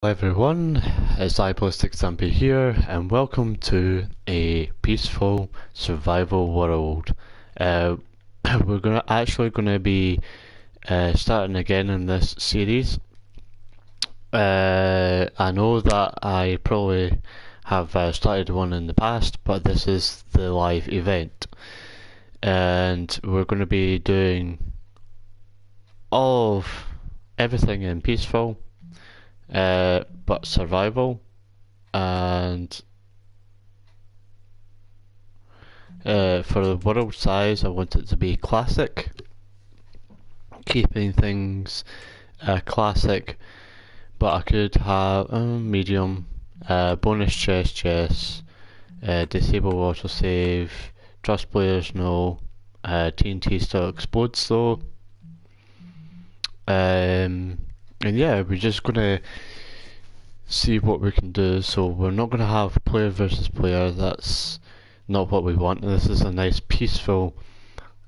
Hello everyone, it's iPosticZampy here, and welcome to a peaceful survival world. Uh, we're actually gonna be starting again in this series. I know that I probably have started one in the past, but this is the live event, and we're gonna be doing all of everything in peaceful, but survival. And for the world size, I want it to be classic, keeping things classic, but I could have medium, bonus chest, yes, disable autosave, trust players no, TNT still explodes though. And yeah, we're just gonna see what we can do. So we're not gonna have player versus player. That's not what we want. This is a nice peaceful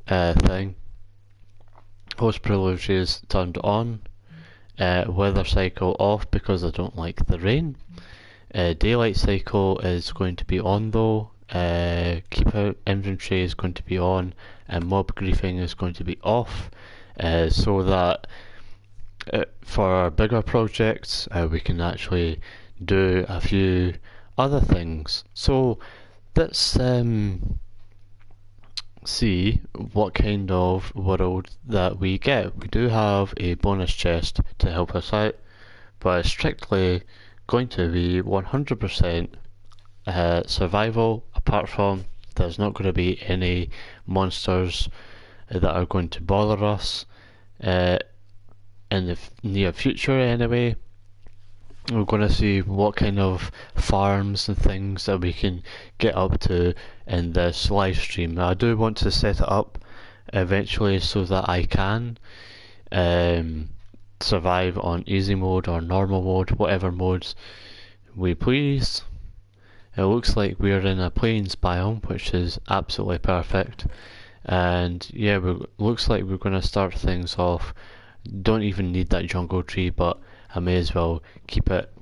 thing. Host privilege is turned on. Weather cycle off because I don't like the rain. Daylight cycle is going to be on though. Keep out inventory is going to be on, and mob griefing is going to be off, so that for our bigger projects we can actually do a few other things. So let's see what kind of world that we get. We do have a bonus chest to help us out, but it's strictly going to be 100% survival, apart from there's not going to be any monsters that are going to bother us in the near future anyway. We're going to see what kind of farms and things that we can get up to in this live stream. Now, I do want to set it up eventually so that I can survive on easy mode or normal mode, whatever modes we please. It looks like we're in a plains biome, which is absolutely perfect. And yeah, looks like we're going to start things off. Don't even need that jungle tree, but I may as well keep it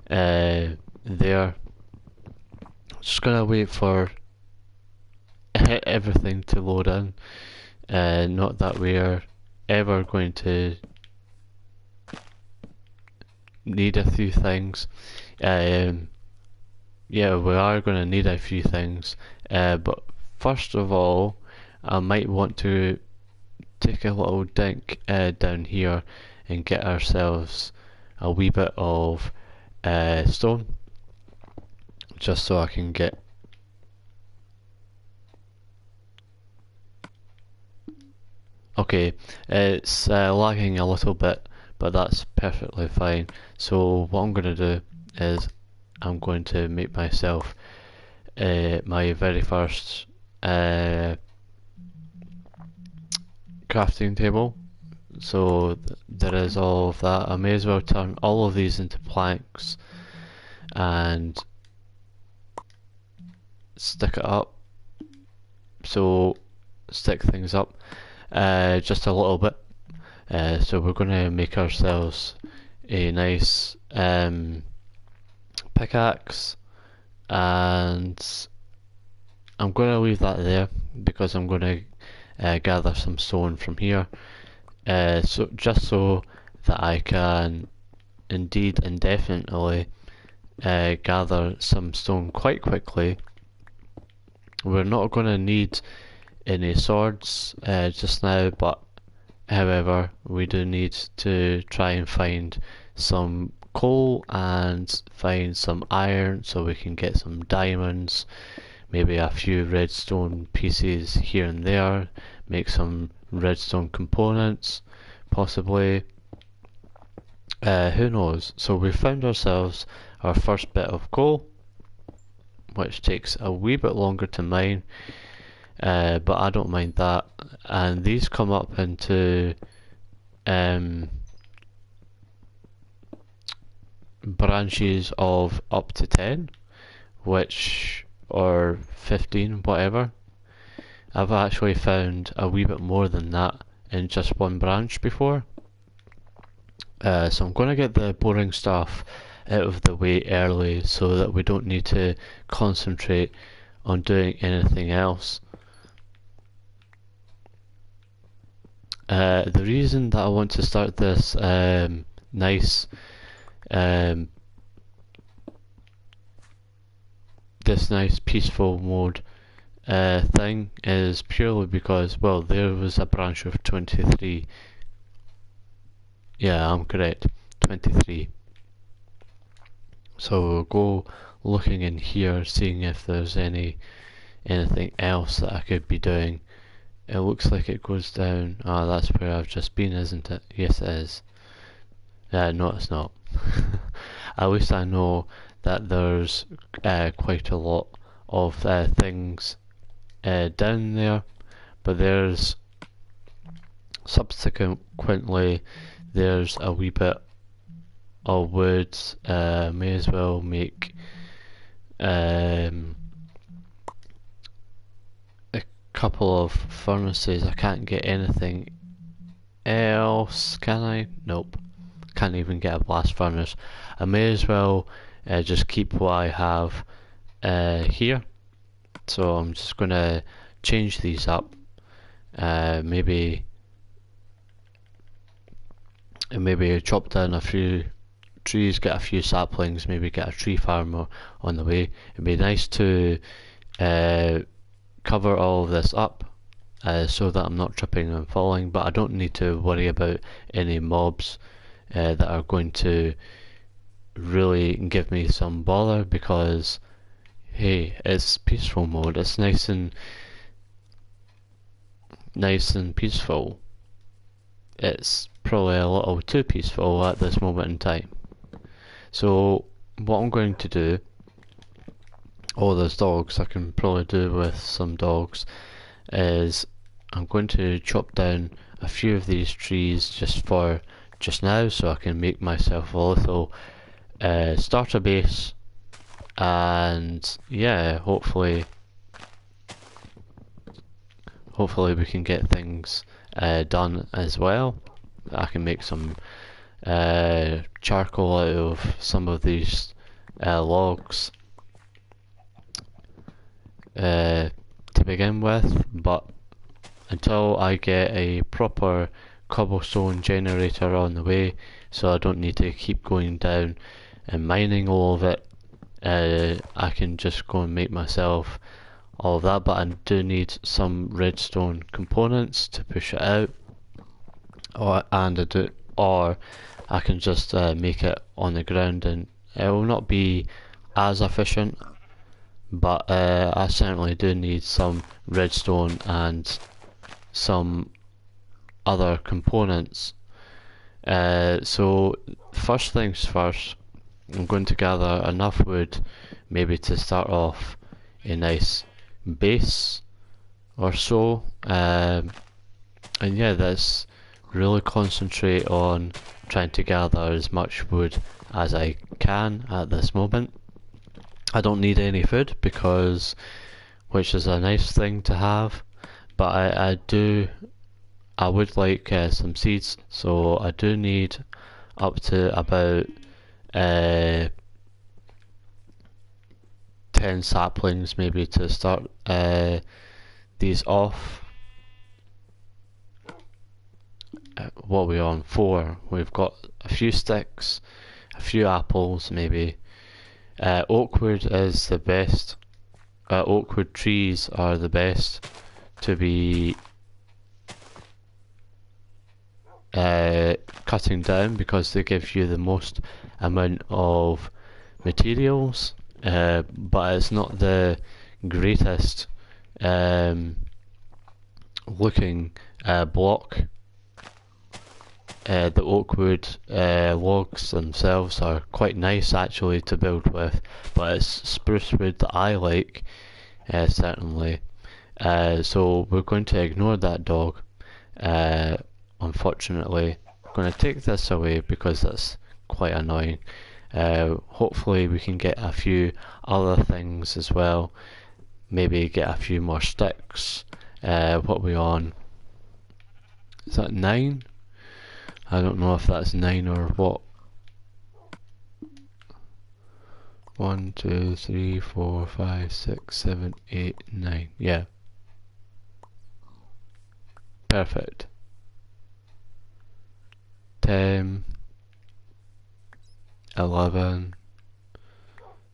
there. Just gonna wait for everything to load in. Not that we're ever going to need a few things. Yeah, we are going to need a few things. But first of all, I might want to take a little dink down here and get ourselves a wee bit of stone, just so I can get okay. It's lagging a little bit, but that's perfectly fine. So what I'm going to do is I'm going to make myself my very first crafting table. So there is all of that. I may as well turn all of these into planks and stick it up. So stick things up just a little bit. So we're going to make ourselves a nice pickaxe, and I'm going to leave that there because I'm going to gather some stone from here. So just so that I can indeed indefinitely gather some stone quite quickly. We're not going to need any swords just now, but however we do need to try and find some coal and find some iron so we can get some diamonds, maybe a few redstone pieces here and there, make some redstone components possibly. Who knows? So we found ourselves our first bit of coal, which takes a wee bit longer to mine, but I don't mind that. And these come up into branches of up to 10, which, or 15, whatever. I've actually found a wee bit more than that in just one branch before. So I'm going to get the boring stuff out of the way early so that we don't need to concentrate on doing anything else. The reason that I want to start this nice peaceful mode thing is purely because, well, there was a branch of 23. Yeah, I'm correct, 23. So we'll go looking in here, seeing if there's anything else that I could be doing. It looks like it goes down. Ah, that's where I've just been, isn't it? Yes, it is. No, it's not. At least I know that there's quite a lot of things down there, but there's subsequently there's a wee bit of wood. May as well make a couple of furnaces. I can't get anything else, can I? Nope, can't even get a blast furnace. I may as well just keep what I have here. So I'm just gonna change these up. Maybe chop down a few trees, get a few saplings, maybe get a tree farmer on the way. It'd be nice to cover all of this up so that I'm not tripping and falling, but I don't need to worry about any mobs that are going to really give me some bother, because hey, it's peaceful mode. It's nice and peaceful. It's probably a little too peaceful at this moment in time. So what I'm going to do, there's dogs, I can probably do with some dogs, is I'm going to chop down a few of these trees just now, so I can make myself a little starter base, and yeah, hopefully we can get things done as well. I can make some charcoal out of some of these logs to begin with, but until I get a proper cobblestone generator on the way, so I don't need to keep going down and mining all of it, I can just go and make myself all of that. But I do need some redstone components to push it out, or I can just make it on the ground, and it will not be as efficient, but I certainly do need some redstone and some other components. So first things first, I'm going to gather enough wood maybe to start off a nice base or so, and yeah, let's really concentrate on trying to gather as much wood as I can at this moment. I don't need any food, which is a nice thing to have, but I would like some seeds, so I do need up to about 10 saplings maybe to start these off. What are we on? 4. We've got a few sticks, a few apples maybe. Oak wood is the best. Oak wood trees are the best to be cutting down, because they give you the most amount of materials, but it's not the greatest looking block. The oak wood logs themselves are quite nice actually to build with, but it's spruce wood that I like, certainly. So we're going to ignore that dog. Unfortunately, I'm going to take this away because that's quite annoying. Hopefully we can get a few other things as well. Maybe get a few more sticks. What are we on? Is that 9? I don't know if that's 9 or what. 1, 2, 3, 4, 5, 6, 7, 8, 9. Yeah. Perfect. 10, 11,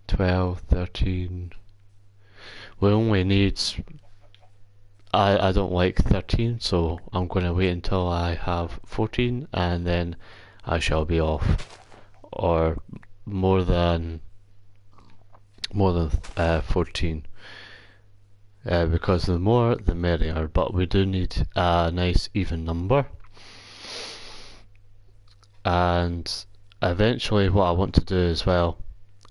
12, 13. We only need... I don't like 13, so I'm going to wait until I have 14 and then I shall be off. Or more than 14. Because the more the merrier, but we do need a nice even number. And eventually what I want to do as well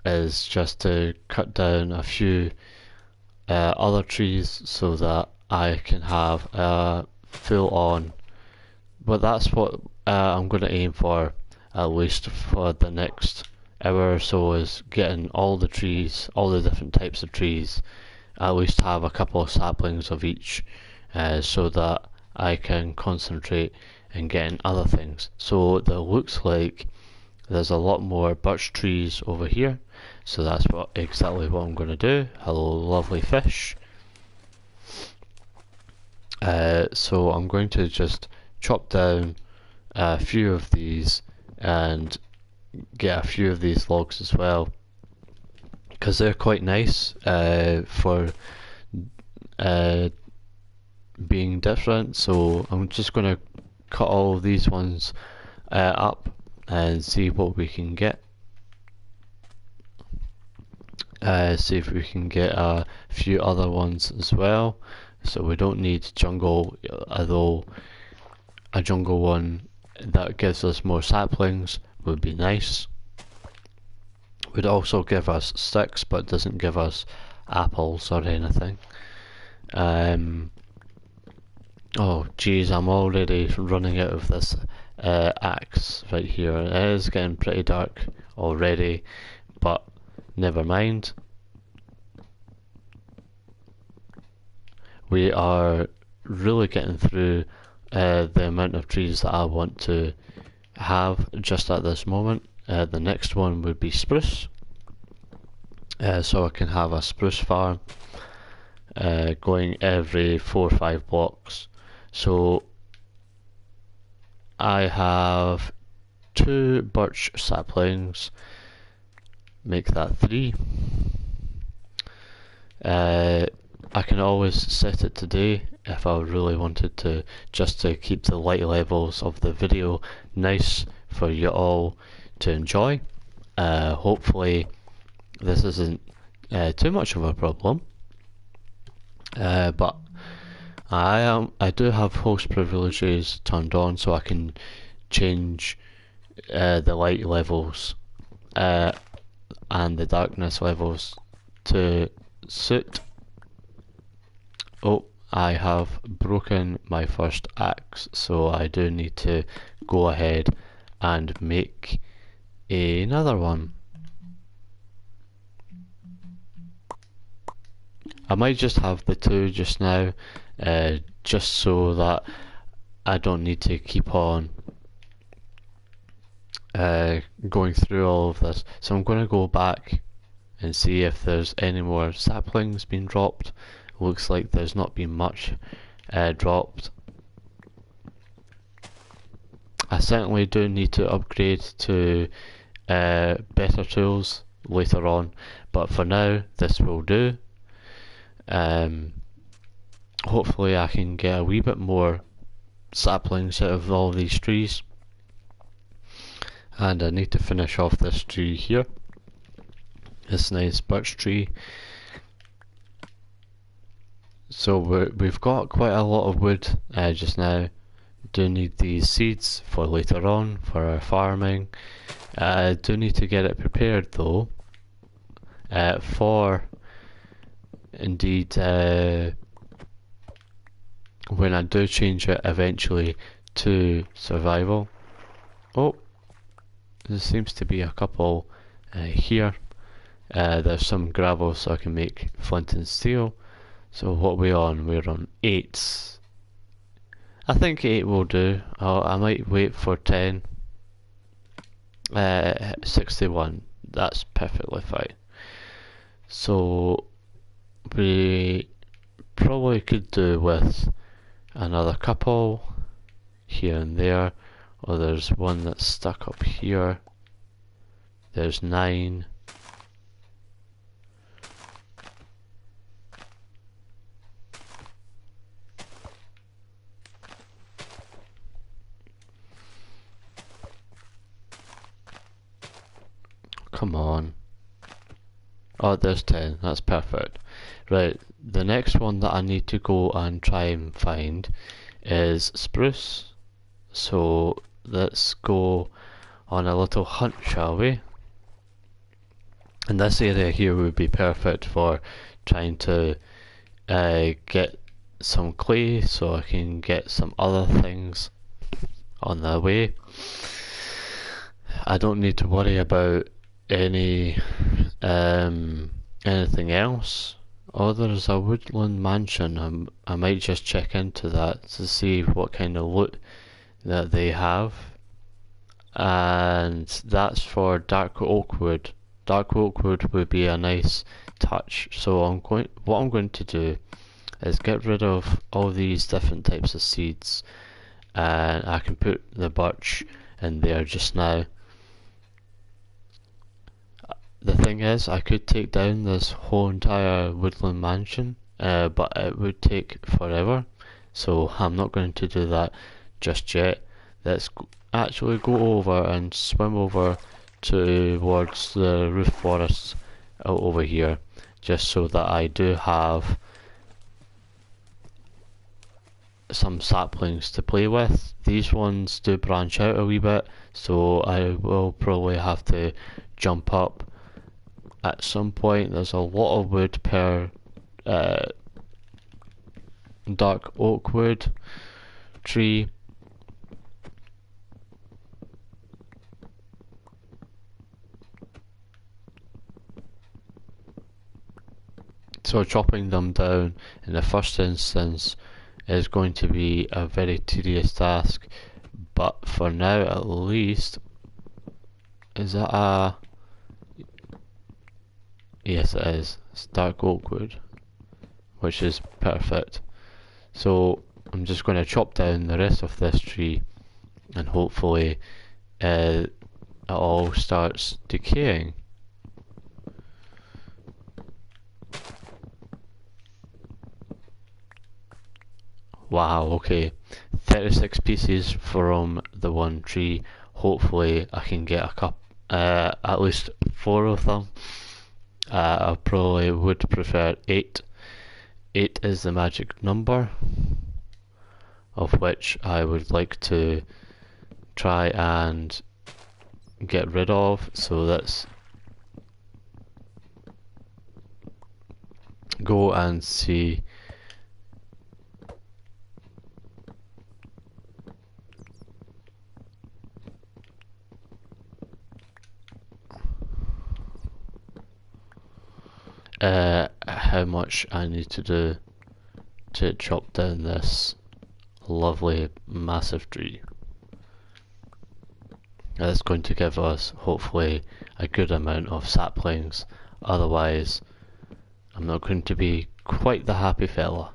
is just to cut down a few other trees so that I can have a full on, but that's what I'm going to aim for, at least for the next hour or so, is getting all the trees, all the different types of trees, at least have a couple of saplings of each, so that I can concentrate in getting other things. So it looks like there's a lot more birch trees over here, so that's exactly what I'm going to do. Hello lovely fish. So I'm going to just chop down a few of these and get a few of these logs as well, because they're quite nice for being different. So I'm just going to cut all of these ones up and see what we can get. See if we can get a few other ones as well. So we don't need jungle, although a jungle one that gives us more saplings would be nice. Would also give us sticks, but doesn't give us apples or anything. Oh geez, I'm already running out of this axe right here. It is getting pretty dark already, but never mind. We are really getting through the amount of trees that I want to have just at this moment. The next one would be spruce, so I can have a spruce farm going every 4 or 5 blocks. So I have 2 birch saplings, make that 3. I can always set it today if I really wanted to, just to keep the light levels of the video nice for you all to enjoy. Hopefully this isn't too much of a problem, but I do have host privileges turned on, so I can change the light levels and the darkness levels to suit. Oh, I have broken my first axe, so I do need to go ahead and make another one. I might just have the 2 just now, just so that I don't need to keep on going through all of this. So I'm going to go back and see if there's any more saplings being dropped. Looks like there's not been much dropped. I certainly do need to upgrade to better tools later on, but for now this will do. Hopefully I can get a wee bit more saplings out of all these trees, and I need to finish off this tree here, this nice birch tree. So we've got quite a lot of wood just now. Do need these seeds for later on for our farming. Do need to get it prepared though for indeed when I do change it eventually to survival. Oh, there seems to be a couple here. There's some gravel, so I can make flint and steel. So what are we on? We're on 8. I think 8 will do. I might wait for 10. 61. That's perfectly fine. So we probably could do with another couple here and there, or there's one that's stuck up here. There's 9. Come on. Oh, there's 10. That's perfect. Right, the next one that I need to go and try and find is spruce. So let's go on a little hunt, shall we? And this area here would be perfect for trying to get some clay so I can get some other things on the way. I don't need to worry about any anything else. Oh, there's a woodland mansion. I might just check into that to see what kind of loot that they have. And that's for dark oak wood. Dark oak wood would be a nice touch. So what I'm going to do is get rid of all these different types of seeds, and I can put the birch in there just now. The thing is, I could take down this whole entire woodland mansion, but it would take forever, so I'm not going to do that just yet. Let's actually go over and swim over towards the roof forest out over here, just so that I do have some saplings to play with. These ones do branch out a wee bit, so I will probably have to jump up at some point. There's a lot of wood per dark oak wood tree. So chopping them down in the first instance is going to be a very tedious task, but for now at least, is that a... Yes, it is. It's dark oak wood, which is perfect. So I'm just going to chop down the rest of this tree, and hopefully it all starts decaying. Wow, okay. 36 pieces from the one tree. Hopefully I can get at least 4 of them. I probably would prefer 8. 8 is the magic number, of which I would like to try and get rid of. So let's go and see. How much I need to do to chop down this lovely massive tree. That's going to give us hopefully a good amount of saplings, otherwise I'm not going to be quite the happy fella.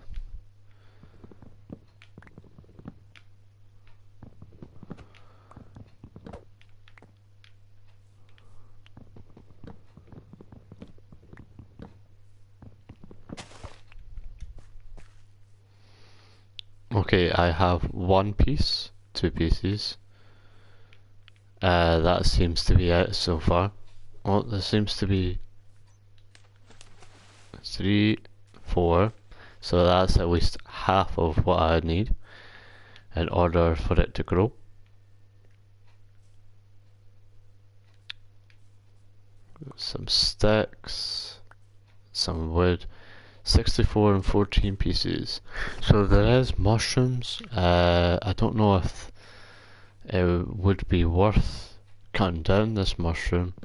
Okay, I have 1 piece, 2 pieces. That seems to be it so far. Oh, there seems to be 3, 4. So that's at least half of what I need in order for it to grow. Some sticks, some wood. 64 and 14 pieces. So there is mushrooms. I don't know if it would be worth cutting down this mushroom.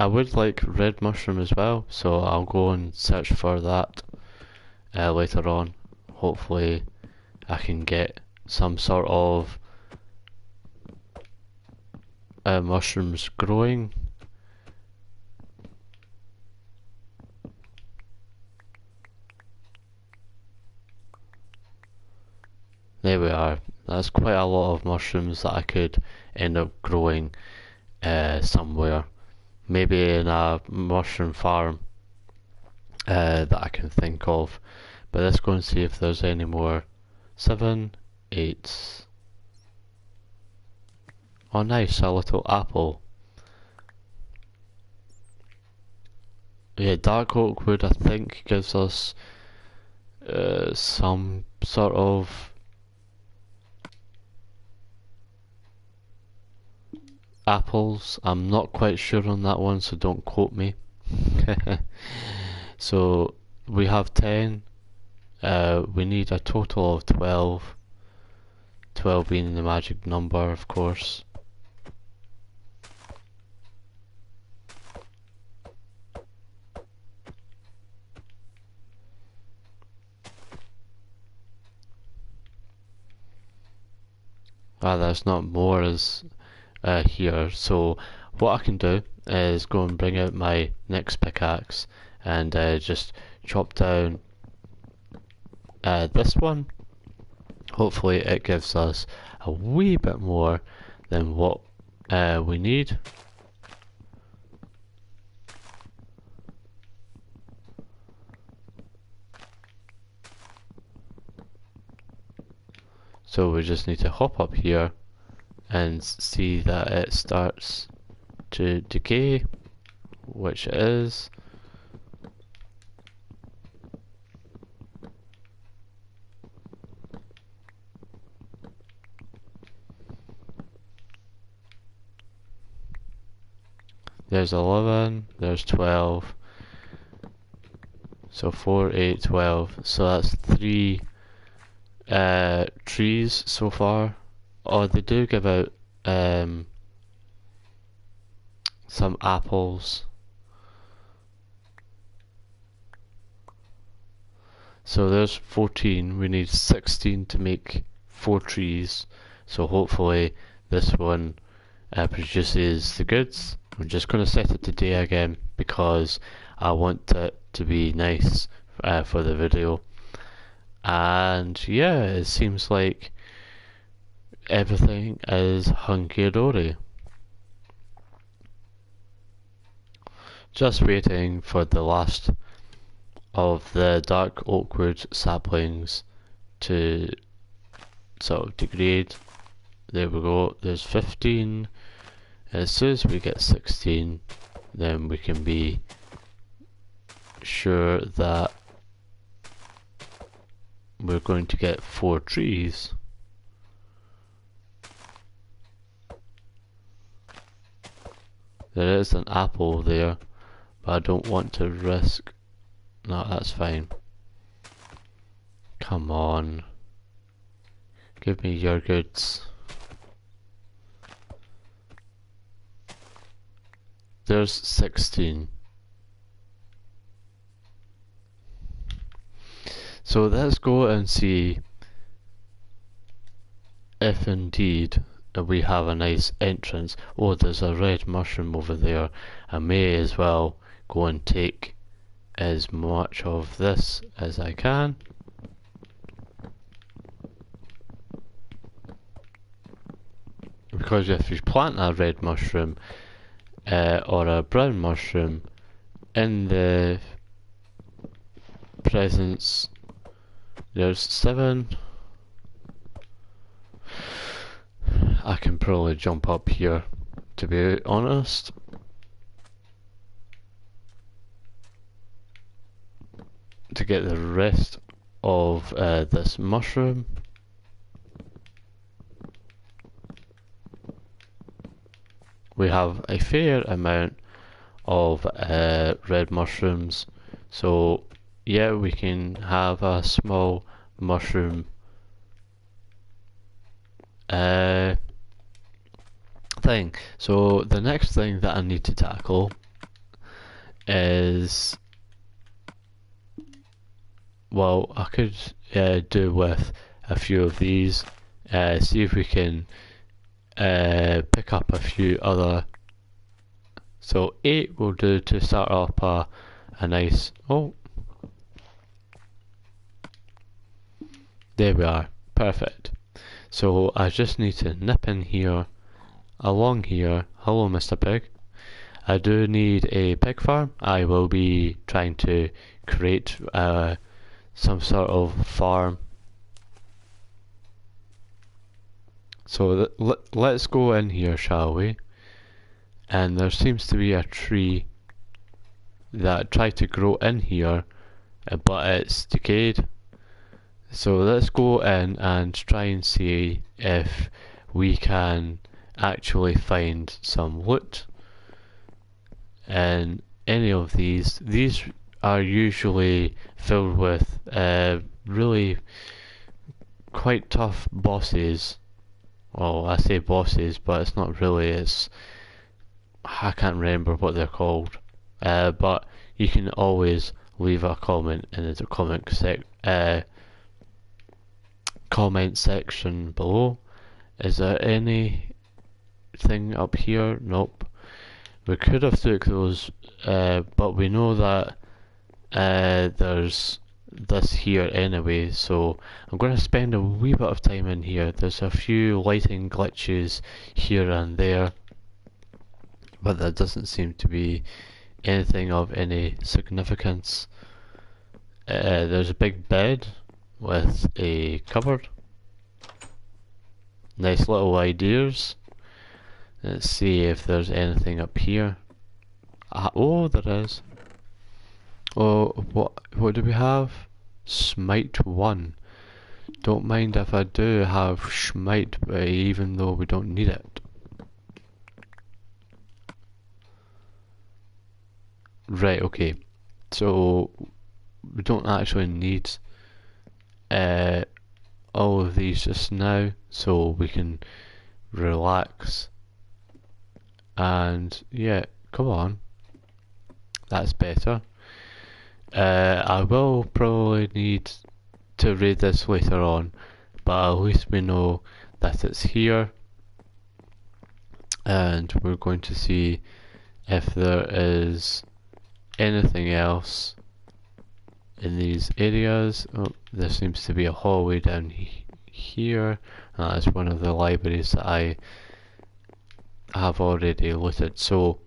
I would like red mushroom as well, so I'll go and search for that later on. Hopefully I can get some sort of mushrooms growing. There we are. That's quite a lot of mushrooms that I could end up growing somewhere. Maybe in a mushroom farm that I can think of. But let's go and see if there's any more. 7, 8. Oh nice, a little apple. Yeah, dark oak wood I think gives us some sort of apples. I'm not quite sure on that one, so don't quote me. So we have 10. We need a total of 12. 12 being the magic number, of course. There's not more as here, so what I can do is go and bring out my next pickaxe and just chop down this one. Hopefully it gives us a wee bit more than what we need. So we just need to hop up here and see that it starts to decay, which it is. There's 11, there's 12, so 4, 8, 12, so that's 3 trees so far. Oh, they do give out some apples. So there's 14, we need 16 to make 4 trees, so hopefully this one produces the goods. I'm just going to set it to day again because I want it to be nice for the video. And yeah, it seems like everything is hunky-dory. Just waiting for the last of the dark oakwood saplings to sort of degrade. There we go, there's 15. As soon as we get 16, then we can be sure that we're going to get 4 trees. There is an apple there, but I don't want to risk. No, that's fine. Come on. Give me your goods. There's 16. So let's go and see if indeed we have a nice entrance. Oh, there's a red mushroom over there. I may as well go and take as much of this as I can. Because if you plant a red mushroom or a brown mushroom in the presence, there's 7. I can probably jump up here, to be honest. To get the rest of this mushroom. We have a fair amount of red mushrooms, so yeah, we can have a small mushroom thing. So the next thing that I need to tackle is, well, I could do with a few of these, see if we can pick up a few other. So 8 will do to start up a nice, oh, there we are, perfect. So I just need to nip in here, along here. Hello Mr. Pig. I do need a pig farm. I will be trying to create some sort of farm. So let's go in here, shall we? And there seems to be a tree that tried to grow in here, but it's decayed. So let's go in and try and see if we can actually find some loot in any of these. These are usually filled with really quite tough bosses. Well, I say bosses, but it's not really. I can't remember what they're called. But you can always leave a comment in the comment section below. Is there anything up here? Nope. We could have took those, but we know that there's this here anyway, so I'm going to spend a wee bit of time in here. There's a few lighting glitches here and there, but there doesn't seem to be anything of any significance. There's a big bed with a cupboard. Nice little ideas. Let's see if there's anything up here. Oh, there is. Oh, what do we have? Smite 1. Don't mind if I do have Smite, even though we don't need it. Right, okay. So we don't actually need all of these just now, so we can relax. And yeah, come on. That's better. I will probably need to raid this later on, but at least we know that it's here. And we're going to see if there is anything else in these areas. Oh, there seems to be a hallway down here, and that's one of the libraries that I have already looted. So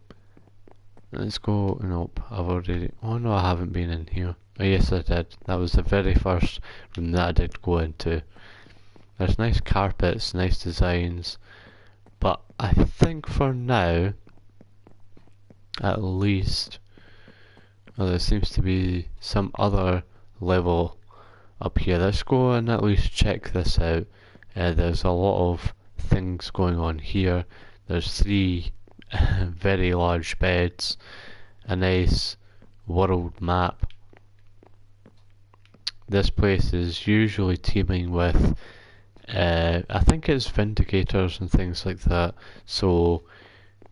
let's go. Nope, I've already. Oh no, I haven't been in here. Oh yes, I did. That was the very first room that I did go into. There's nice carpets, nice designs, but I think for now, at least, well, there seems to be some other level up here. Let's go and at least check this out. There's a lot of things going on here. There's 3 very large beds, a nice world map. This place is usually teeming with, I think it's Vindicators and things like that. So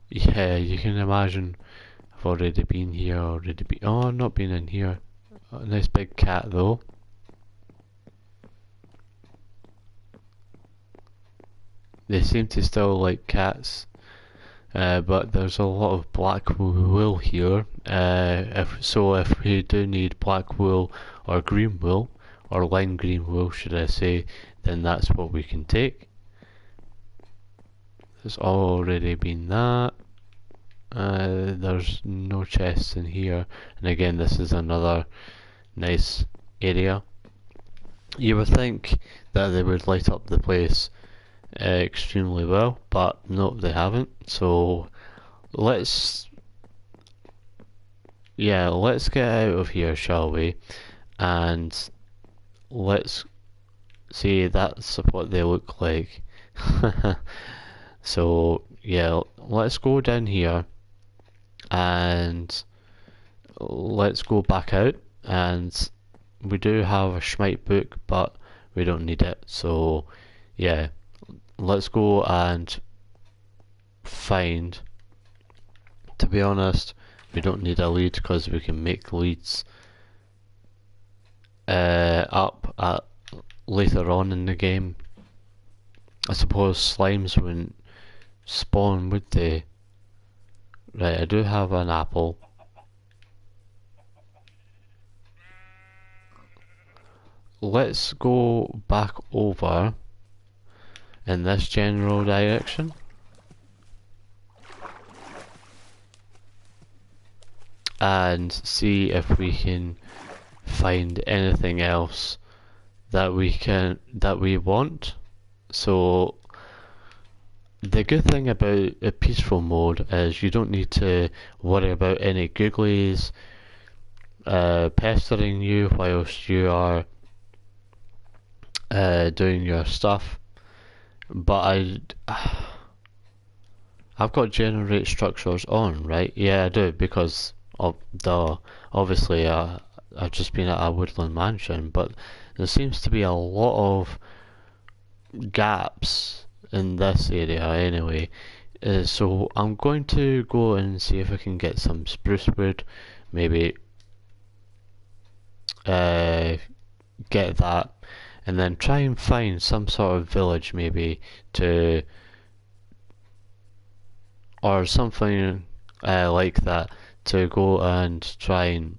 yeah, you can imagine I've already been here, oh, I've not been in here. A nice big cat though. They seem to still like cats. But there's a lot of black wool here. If we do need black wool or green wool, or lime green wool should I say, then that's what we can take. There's already been that. There's no chests in here, and again this is another nice area. You would think that they would light up the place extremely well, but no, they haven't. So let's get out of here, shall we? And let's see, that's what they look like. So yeah, let's go down here and let's go back out. And we do have a Schmite book, but we don't need it. So yeah, let's go and find, to be honest, We don't need a lead because we can make leads up at later on in the game. I suppose slimes wouldn't spawn, would they? Right, I do have an apple. Let's go back over in this general direction. And see if we can find anything else that we want. So the good thing about a peaceful mode is you don't need to worry about any googlies pestering you whilst you are doing your stuff. But I've got generate structures on, right? Yeah, I do, because of obviously I've just been at a woodland mansion, but there seems to be a lot of gaps in this area anyway. So I'm going to go and see if I can get some spruce wood, maybe get that, and then try and find some sort of village maybe to, or something like that, to go and try and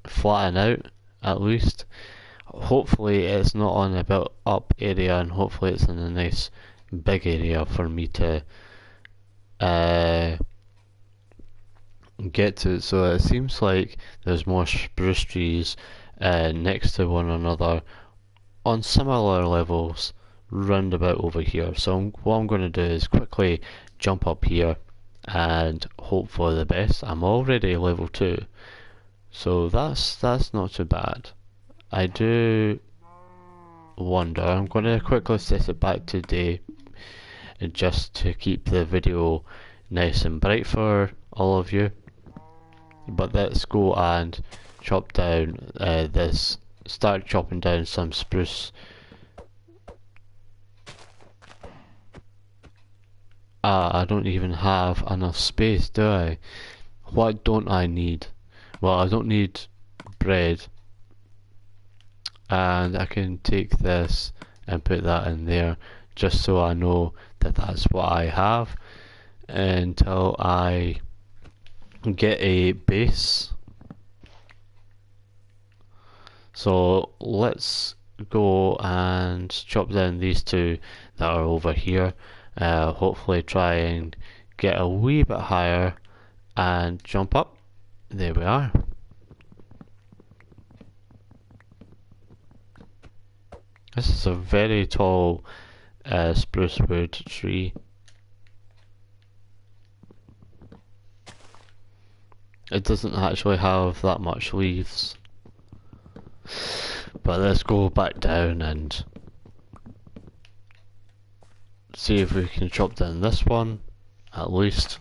flatten out at least. Hopefully it's not on a built up area, and hopefully it's in a nice big area for me to get to. So it seems like there's more spruce trees next to one another on similar levels round about over here. So what I'm going to do is quickly jump up here and hope for the best. I'm already level 2, so that's not too bad. I do wonder, I'm going to quickly set it back to day just to keep the video nice and bright for all of you. But let's go and chop down start chopping down some spruce. I don't even have enough space, do I? What don't I need? Well, I don't need bread. And I can take this and put that in there just so I know that that's what I have until I get a base. So let's go and chop down these two that are over here. Hopefully try and get a wee bit higher and jump up. There we are. This is a very tall spruce wood tree. It doesn't actually have that much leaves. But let's go back down and see if we can chop down this one, at least.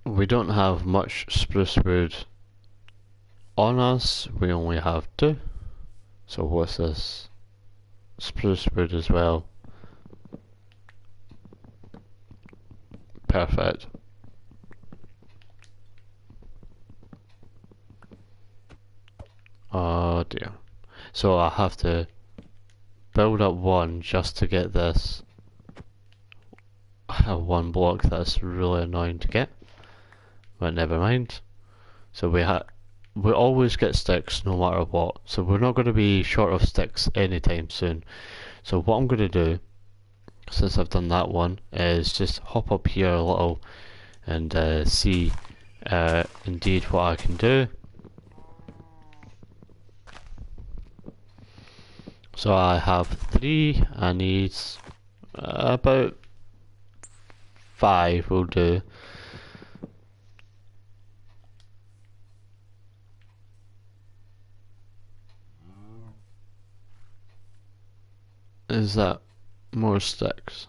We don't have much spruce wood on us, we only have 2. So what's this? Spruce wood as well. Perfect. Oh dear. So I have to build up one just to get this. One block that's really annoying to get. But never mind. So we always get sticks no matter what. So we're not going to be short of sticks anytime soon. So what I'm going to do, since I've done that one, is just hop up here a little and see indeed what I can do. So I have 3, I need about 5 will do. Is that more sticks?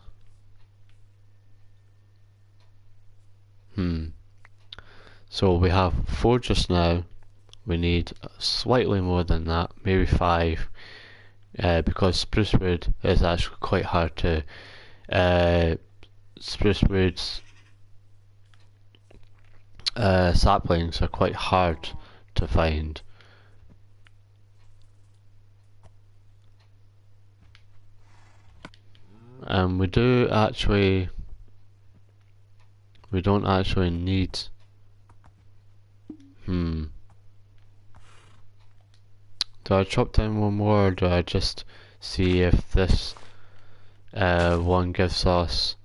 So we have 4 just now. We need slightly more than that, maybe 5. because spruce wood is actually quite hard to. Spruce woods saplings are quite hard to find. And we don't actually need. Do I chop down one more, or do I just see if this one gives us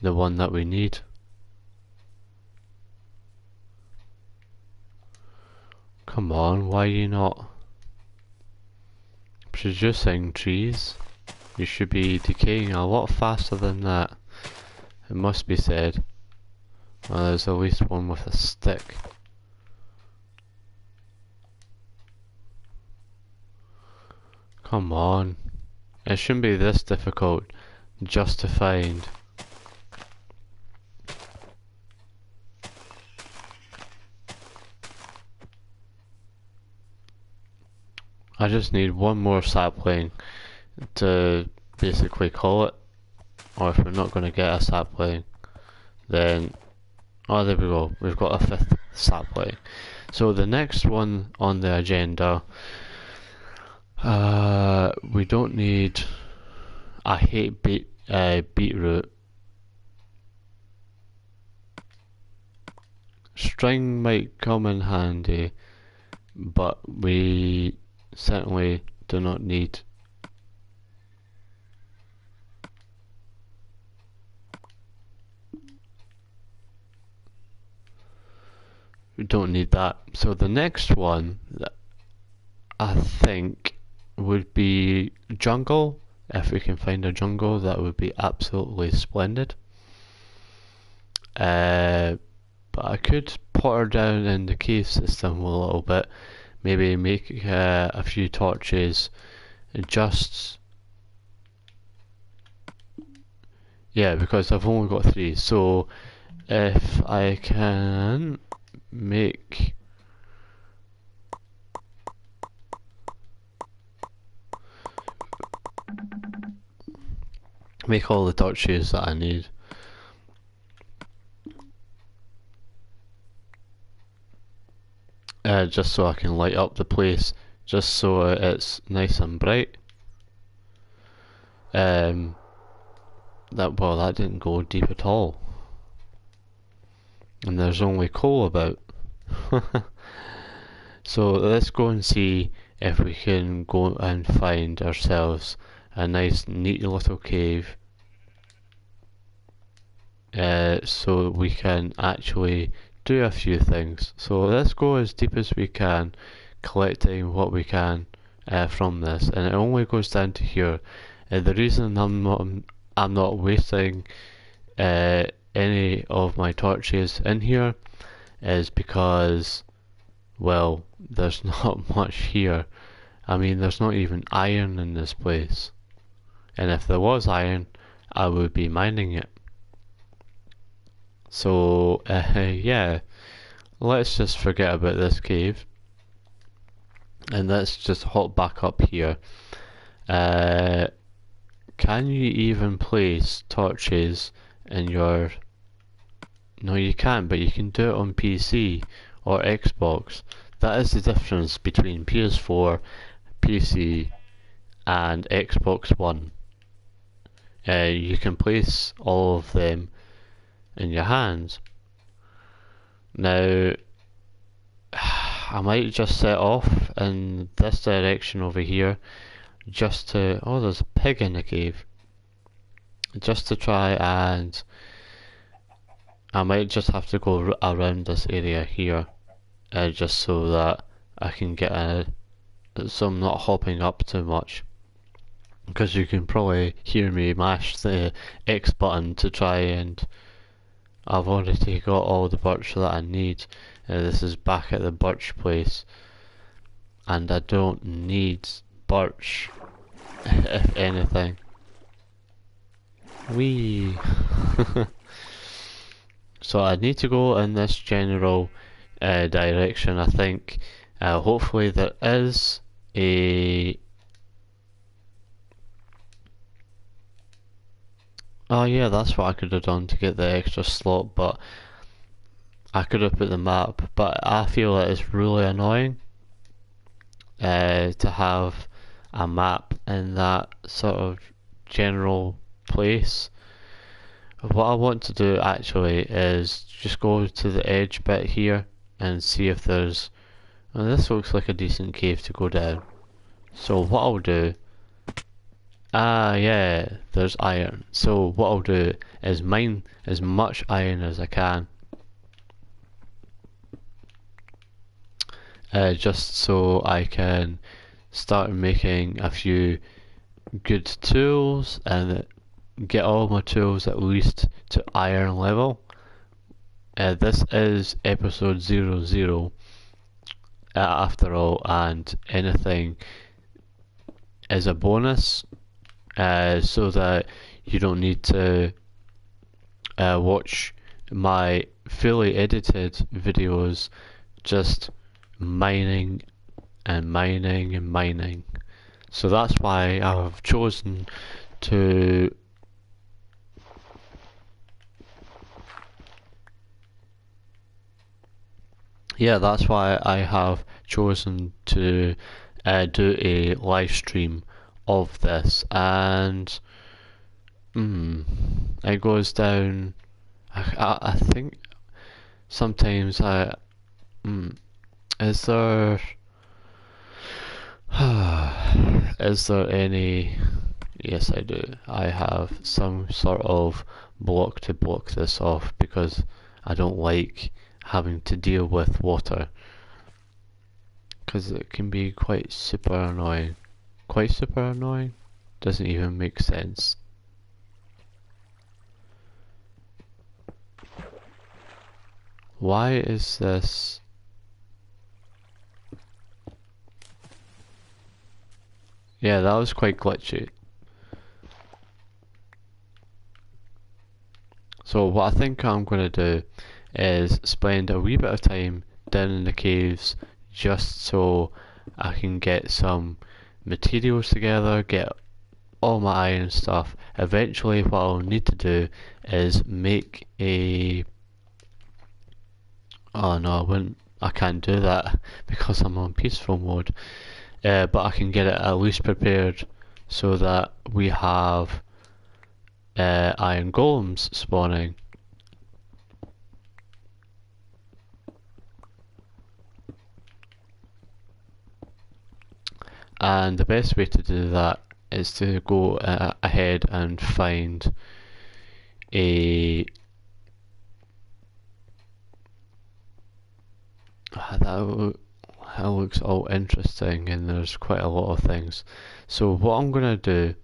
the one that we need? Come on, why are you not producing trees? You should be decaying a lot faster than that. It must be said. Well, there's at least one with a stick. Come on. It shouldn't be this difficult just to find. I just need one more sapling to basically call it. Or if we're not going to get a sapling, then... Oh, there we go. We've got a 5th sapling. So the next one on the agenda... we don't need... I hate beetroot. String might come in handy, but we certainly do not need. We don't need that. So the next one that I think would be jungle. If we can find a jungle, that would be absolutely splendid. But I could put her down in the cave system a little bit. Maybe make a few torches. Just... Yeah, because I've only got 3. So if I can make... all the torches that I need. Just so I can light up the place, just so it's nice and bright. That didn't go deep at all. And there's only coal about. So let's go and see if we can go and find ourselves a nice neat little cave, so we can actually do a few things. So let's go as deep as we can, collecting what we can from this, and it only goes down to here. The reason I'm not wasting any of my torches in here is because, well, there's not much here. I mean, there's not even iron in this place, and if there was iron, I would be mining it. So yeah, let's just forget about this cave, and let's just hop back up here. Can you even place torches in your... No, you can't, but you can do it on PC or Xbox. That is the difference between PS4, PC and Xbox One. You can place all of them in your hands. Now, I might just set off in this direction over here, just to... Oh, there's a pig in the cave. Just to try and... I might just have to go around this area here, just so that I can get so I'm not hopping up too much. Because you can probably hear me mash the X button to try and... I've already got all the birch that I need. This is back at the birch place, and I don't need birch, if anything. Whee! So I need to go in this general direction, I think. Hopefully there is a Oh yeah, that's what I could have done to get the extra slot, but I could have put the map, but I feel that it's really annoying to have a map in that sort of general place. What I want to do actually is just go to the edge bit here and see if there's... Oh, this looks like a decent cave to go down. So what I'll do... Ah yeah, there's iron. So what I'll do is mine as much iron as I can. Just so I can start making a few good tools and get all my tools at least to iron level. This is episode 00 after all, and anything is a bonus, so that you don't need to watch my fully edited videos just mining and mining and mining. So that's why I've chosen to that's why I have chosen to do a live stream of this, and it goes down. I think sometimes is there is there any? Yes, I do. I have some sort of block to block this off because I don't like having to deal with water, because it can be quite super annoying. Quite super annoying? Doesn't even make sense. Why is this? Yeah, that was quite glitchy. So what I think I'm going to do is spend a wee bit of time down in the caves just so I can get some materials together, get all my iron stuff. Eventually what I'll need to do is make a... Oh no, I can't do that because I'm on peaceful mode. But I can get it at least prepared so that we have iron golems spawning. And the best way to do that is to go ahead and find a... That looks all interesting, and there's quite a lot of things. So what I'm going to do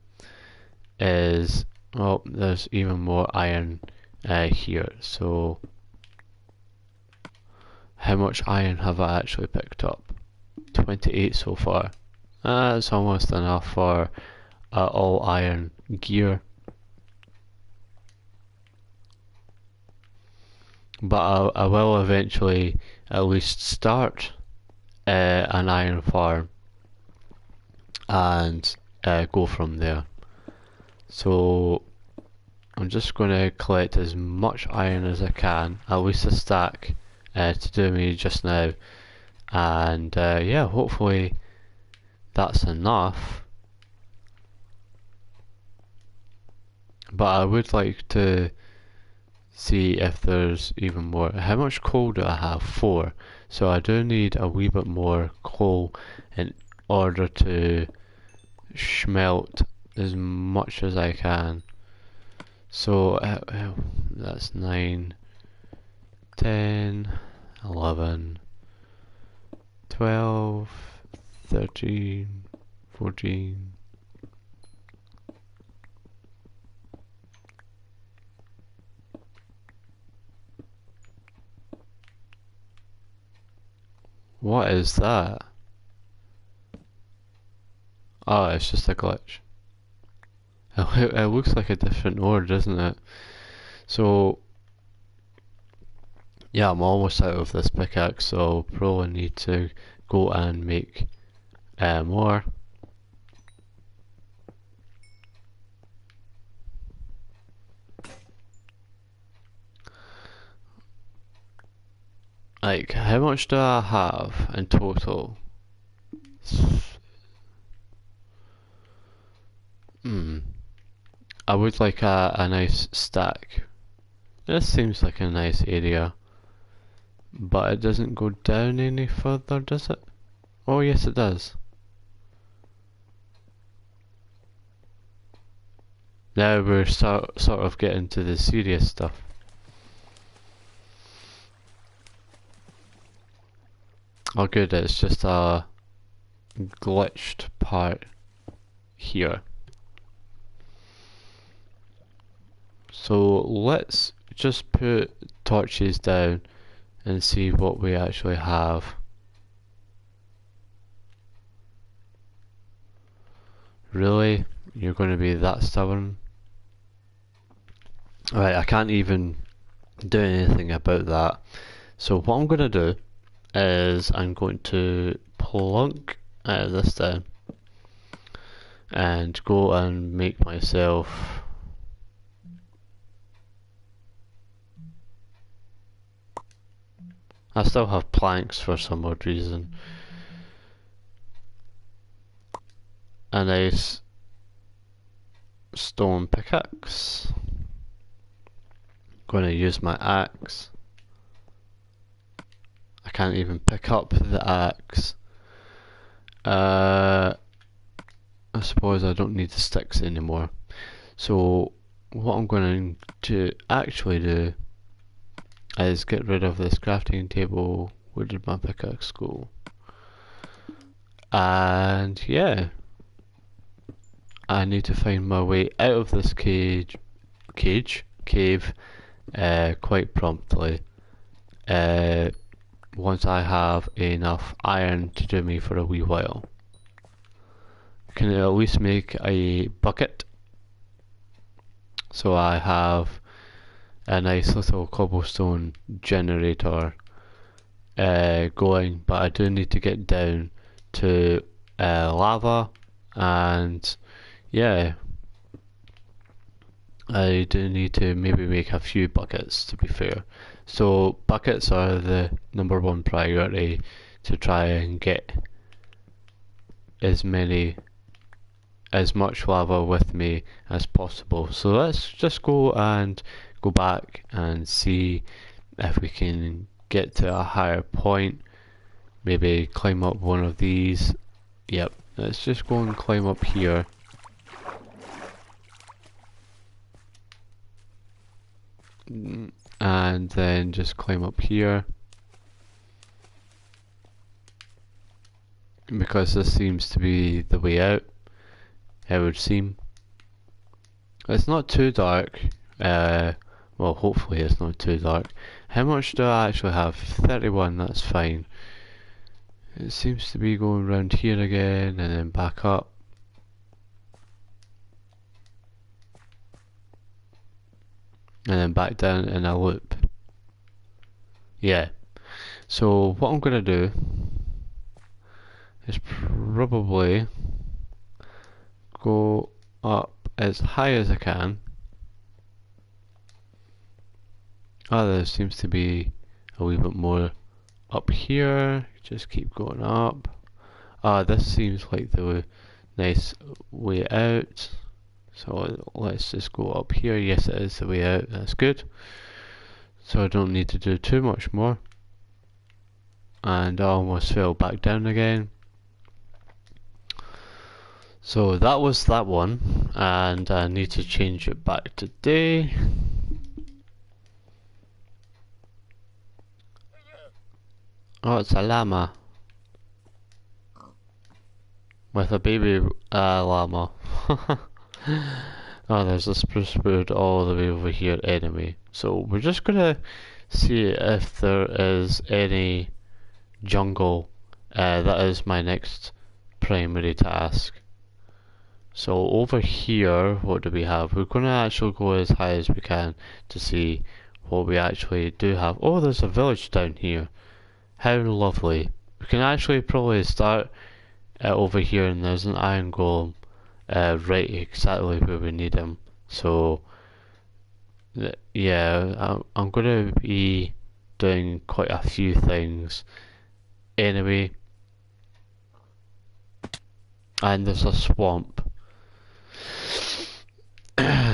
is... Well, there's even more iron here, so... How much iron have I actually picked up? 28 so far. That's almost enough for all iron gear. But I will eventually at least start an iron farm and go from there. So I'm just going to collect as much iron as I can, at least a stack to do me just now, and yeah, hopefully that's enough. But I would like to see if there's even more. How much coal do I have? 4. So I do need a wee bit more coal in order to smelt as much as I can. So that's 9, 10, 11, 12, 13, 14. What is that? Oh, it's just a glitch. It looks like a different ore, doesn't it? So, yeah, I'm almost out of this pickaxe, so I'll probably need to go and make more. Like, how much do I have in total? Hmm. I would like a nice stack. This seems like a nice area. But it doesn't go down any further, does it? Oh yes it does. Now we're sort of getting to the serious stuff. Oh good, it's just a glitched part here. So let's just put torches down and see what we actually have. Really? You're going to be that stubborn? Right, I can't even do anything about that. So what I'm going to do is I'm going to plunk this down and go and make myself I still have planks for some odd reason. A nice stone pickaxe. Going to use my axe. I can't even pick up the axe. I suppose I don't need the sticks anymore. So what I'm going to actually do is get rid of this crafting table. Where did my pickaxe go? And yeah, I need to find my way out of this cave quite promptly. Once I have enough iron to do me for a wee while. Can I at least make a bucket? So I have a nice little cobblestone generator going, but I do need to get down to lava, and yeah, I do need to maybe make a few buckets, to be fair. So buckets are the #1 priority to try and get as much lava with me as possible. So let's just go back and see if we can get to a higher point. Maybe climb up one of these. Yep, let's just go and climb up here. And then just climb up here. Because this seems to be the way out, it would seem. It's not too dark. Well, hopefully it's not too dark. How much do I actually have? 31, that's fine. It seems to be going round here again and then back up. And then back down in a loop. Yeah. So what I'm gonna do is probably go up as high as I can. Oh, there seems to be a wee bit more up here. Just keep going up. Ah, this seems like the nice way out. So let's just go up here. Yes, it is the way out. That's good. So I don't need to do too much more. And I almost fell back down again. So that was that one. And I need to change it back to day. Oh, it's a llama. With a baby llama. Oh, there's a spruce wood all the way over here anyway. So we're just gonna see if there is any jungle. That is my next primary task. So over here, what do we have? We're gonna actually go as high as we can to see what we actually do have. Oh, there's a village down here. How lovely. We can actually probably start over here, and there's an iron golem right exactly where we need him. So yeah, I'm gonna be doing quite a few things anyway. And there's a swamp.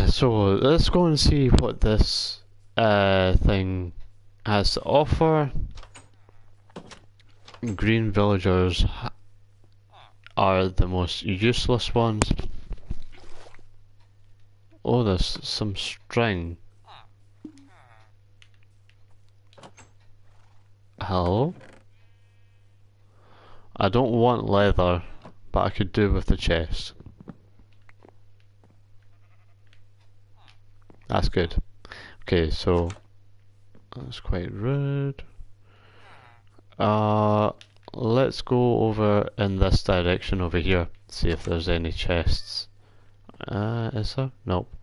So let's go and see what this thing has to offer. Green villagers are the most useless ones. Oh, there's some string. Hello? I don't want leather, but I could do with the chest. That's good. Okay, so that's quite rude. Let's go over in this direction over here, see if there's any chests. Is there? Nope.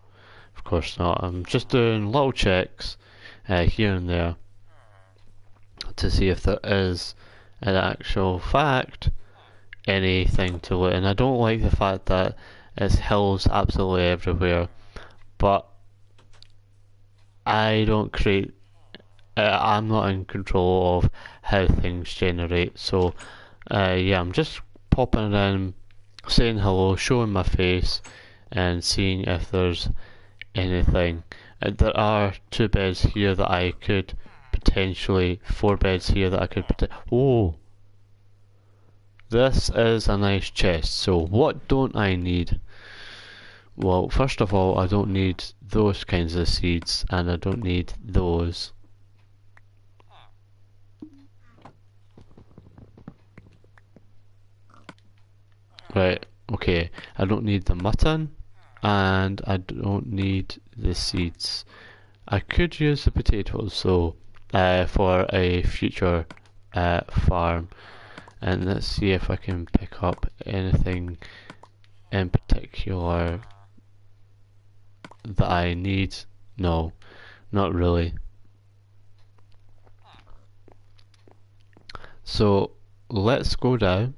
Of course not. I'm just doing little checks here and there to see if there is an actual fact anything to loot. And I don't like the fact that it's hills absolutely everywhere, but I don't create I'm not in control of how things generate, so yeah, I'm just popping in, saying hello, showing my face, and seeing if there's anything. There are 2 beds here that I could potentially, 4 beds here that I could oh! This is a nice chest, so what don't I need? Well, first of all, I don't need those kinds of seeds, and I don't need those. Right, okay, I don't need the mutton, and I don't need the seeds. I could use the potatoes, so for a future farm, and let's see if I can pick up anything in particular that I need. No, not really. So let's go down,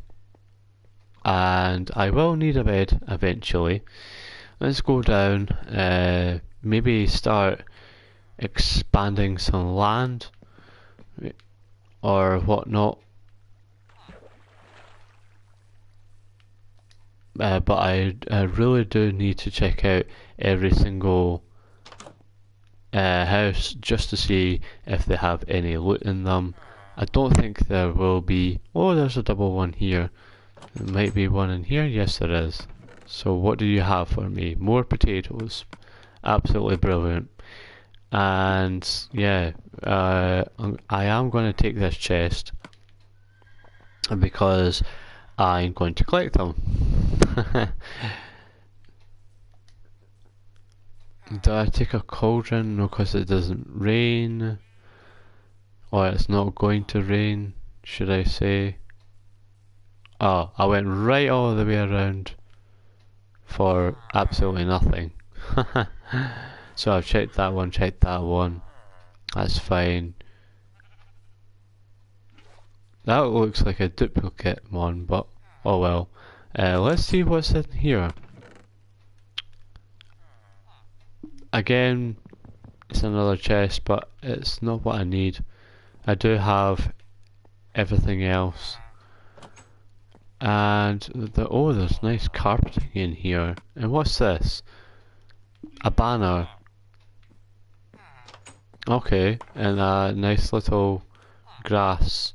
and I will need a bed eventually. Let's go down, maybe start expanding some land or whatnot. But I really do need to check out every single house just to see if they have any loot in them. I don't think there will be. Oh, there's a double one here. There might be one in here. Yes, there is. So what do you have for me? More potatoes. Absolutely brilliant. And yeah, I am going to take this chest because I'm going to collect them. Do I take a cauldron? No, because it doesn't rain. Or it's not going to rain, should I say. Oh, I went right all the way around for absolutely nothing. So I've checked that one. That's fine. That looks like a duplicate one, but oh well. Let's see what's in here. Again, it's another chest, but it's not what I need. I do have everything else. And oh, there's nice carpeting in here. And what's this? A banner. Okay, and a nice little grass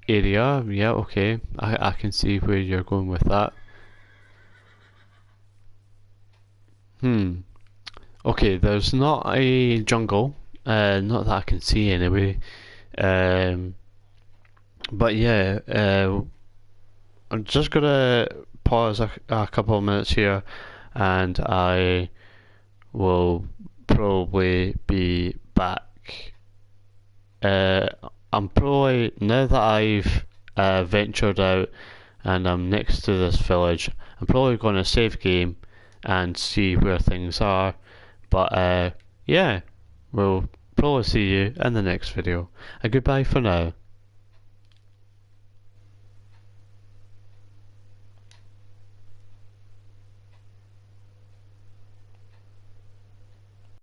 area. Yeah, okay. I can see where you're going with that. Okay, there's not a jungle. Not that I can see anyway. But yeah, I'm just gonna pause a couple of minutes here, and I will probably be back. I'm probably, now that I've ventured out and I'm next to this village, I'm probably going to save game and see where things are. But yeah, we'll probably see you in the next video. And goodbye for now.